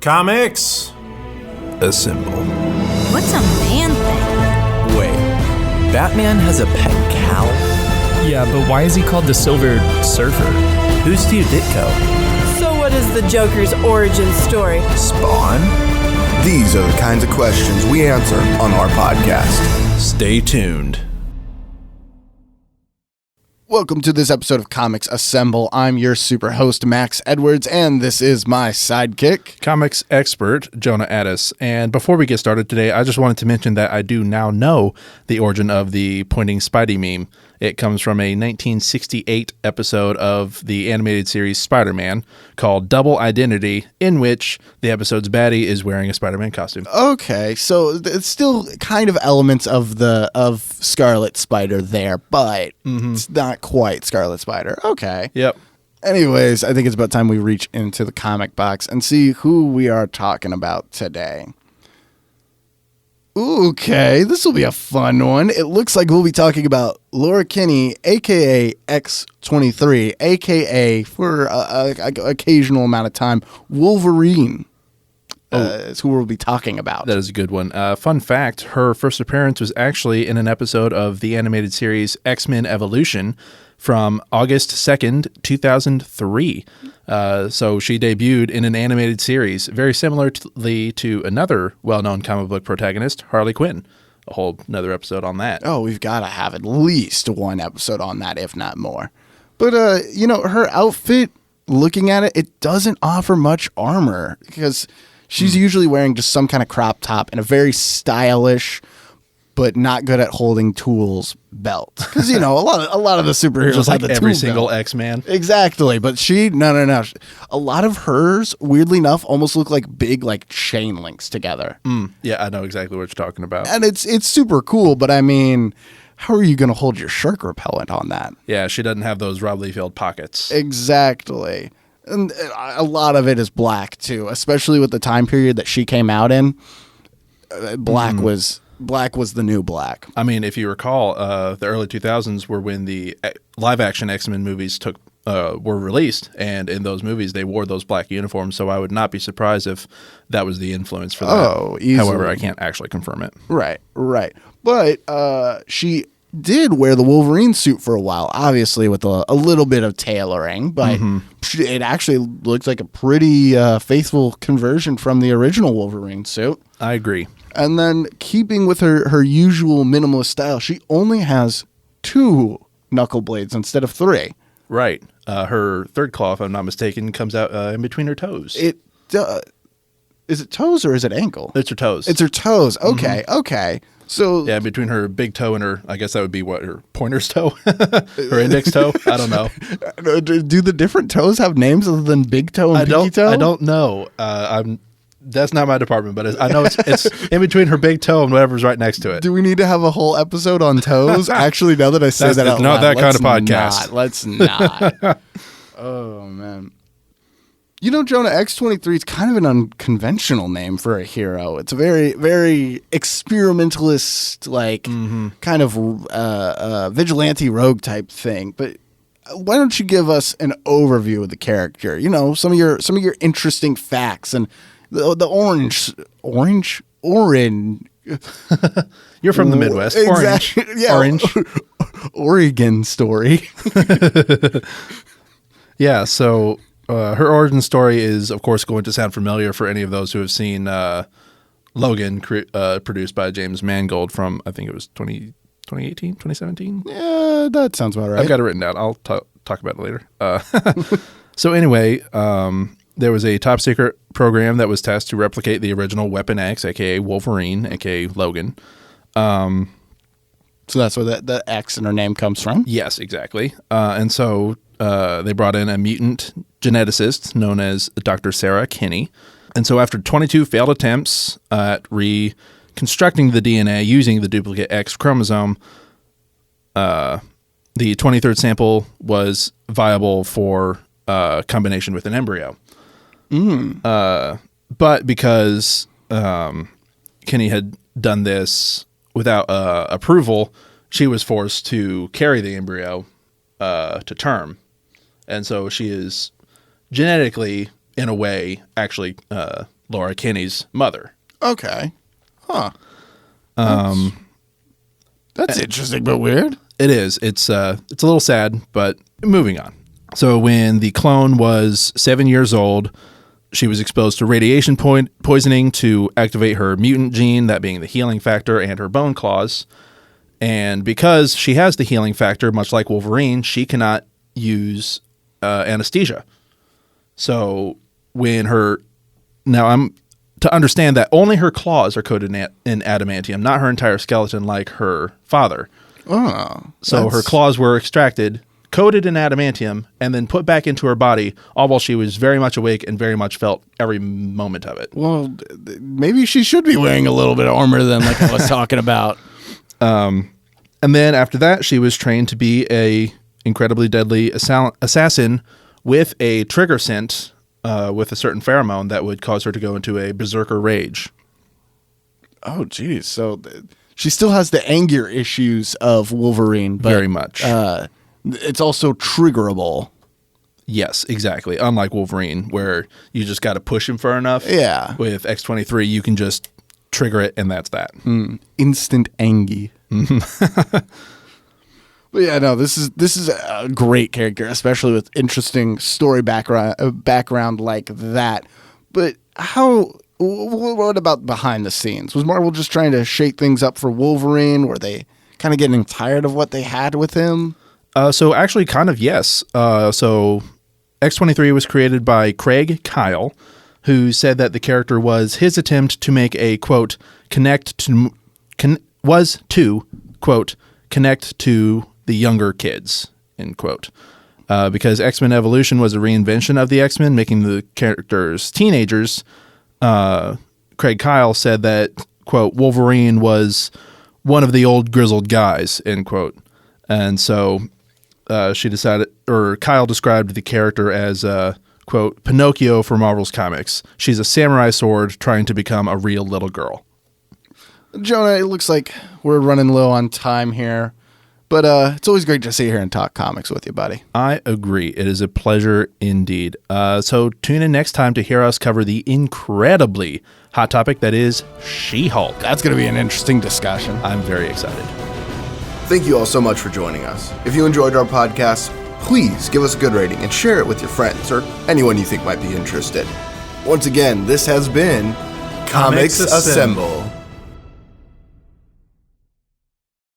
Comics Assemble. What's a man thing? Wait, Batman has a pet cow? Yeah, but why is he called the Silver Surfer? Who's Steve Ditko? So what is the Joker's origin story? Spawn? These are the kinds of questions we answer on our podcast. Stay tuned. Welcome to this episode of Comics Assemble. I'm your super host, Max Edwards, and this is my sidekick, comics expert, Jonah Addis. And before we get started today, I just wanted to mention that I do now know the origin of the pointing Spidey meme. It comes from a 1968 episode of the animated series Spider-Man called Double Identity, in which the episode's baddie is wearing a Spider-Man costume. Okay, so it's still kind of elements of Scarlet Spider there, but it's not quite Scarlet Spider. Okay. Yep. Anyways, I think it's about time we reach into the comic box and see who we are talking about today. Okay, this will be a fun one. It looks like we'll be talking about Laura Kinney, a.k.a. X-23, a.k.a. for an occasional amount of time, Wolverine. Is who we'll be talking about. That is a good one. Fun fact, her first appearance was actually in an episode of the animated series X-Men Evolution from August 2nd, 2003. So she debuted in an animated series, very similarly to another well-known comic book protagonist, Harley Quinn. A whole another episode on that. Oh, we've got to have at least one episode on that, if not more. But, her outfit, looking at it, it doesn't offer much armor because she's usually wearing just some kind of crop top and a very stylish but not good at holding tools belt. Because, a lot of the superheroes just like have the every tool single belt. X-Man. Exactly. But no. A lot of hers, weirdly enough, almost look like big chain links together. Yeah, I know exactly what you're talking about. And it's super cool, but I mean, how are you going to hold your shark repellent on that? Yeah, she doesn't have those Rob Liefeld pockets. Exactly. And a lot of it is black, too, especially with the time period that she came out in. Black was the new black. I mean, if you recall, the early 2000s were when the live-action X-Men movies were released, and in those movies, they wore those black uniforms, so I would not be surprised if that was the influence for that. Oh, easily. However, I can't actually confirm it. Right. But she did wear the Wolverine suit for a while, obviously with a little bit of tailoring, but it actually looks like a pretty faithful conversion from the original Wolverine suit. I agree. And then, keeping with her usual minimalist style, she only has 2 knuckle blades instead of 3. Right. Her third claw, if I'm not mistaken, comes out in between her toes. Is it toes or is it ankle? It's her toes. It's her toes. Okay, okay. So yeah, between her big toe and her, I guess that would be what, her pointer's toe? Her index toe? I don't know. Do the different toes have names other than big toe and pinky toe? I don't know. That's not my department, but I know it's in between her big toe and whatever's right next to it. Do we need to have a whole episode on toes? Actually, now that I say that out loud, not that kind of podcast. Let's not. Oh, man. Jonah, X-23 is kind of an unconventional name for a hero. It's a very, very experimentalist, kind of vigilante rogue type thing. But why don't you give us an overview of the character? Some of your interesting facts and the orange. You're from the Midwest. Exactly. Orange. Oregon story. Yeah, so her origin story is, of course, going to sound familiar for any of those who have seen Logan, produced by James Mangold from, I think it was 2018, 2017? Yeah, that sounds about right. I've got it written down. I'll talk about it later. So anyway, there was a top secret program that was tasked to replicate the original Weapon X, a.k.a. Wolverine, a.k.a. Logan. So that's where the X in her name comes from? Yes, exactly. And so they brought in a mutant geneticist known as Dr. Sarah Kinney. And so after 22 failed attempts at reconstructing the DNA using the duplicate X chromosome, the 23rd sample was viable for combination with an embryo. But because Kinney had done this without approval, she was forced to carry the embryo to term. And so she is genetically, in a way, actually Laura Kinney's mother. Okay. Huh. That's interesting but weird. It is. It's a little sad, but moving on. So when the clone was 7 years old, she was exposed to radiation poisoning to activate her mutant gene, that being the healing factor, and her bone claws. And because she has the healing factor, much like Wolverine, she cannot use anesthesia. So when to understand that only her claws are coated in adamantium, not her entire skeleton like her father. Oh. So her claws were extracted, coated in adamantium, and then put back into her body, all while she was very much awake and very much felt every moment of it. Well, maybe she should be wearing a little bit of armor then, like I was talking about. And then after that, she was trained to be a incredibly deadly assassin with a trigger scent with a certain pheromone that would cause her to go into a berserker rage. Oh, geez. So she still has the anger issues of Wolverine. But, very much. It's also triggerable. Yes, exactly. Unlike Wolverine, where you just got to push him far enough. Yeah. With X-23, you can just trigger it, and that's that. Instant angy. But yeah, no, this is a great character, especially with interesting story background like that. But what about behind the scenes? Was Marvel just trying to shake things up for Wolverine? Were they kind of getting tired of what they had with him? So actually, kind of yes. So X-23 was created by Craig Kyle, who said that the character was his attempt to make a, quote, connect to the younger kids, end quote. Because X-Men Evolution was a reinvention of the X-Men, making the characters teenagers. Craig Kyle said that, quote, Wolverine was one of the old grizzled guys, end quote. And so Kyle described the character as, quote, Pinocchio for Marvel's comics. She's a samurai sword trying to become a real little girl. Jonah, it looks like we're running low on time here, but it's always great to sit here and talk comics with you, buddy. I agree. It is a pleasure indeed. So tune in next time to hear us cover the incredibly hot topic that is She-Hulk. That's going to be an interesting discussion. I'm very excited. Thank you all so much for joining us. If you enjoyed our podcast, please give us a good rating and share it with your friends or anyone you think might be interested. Once again, this has been Comics Assemble.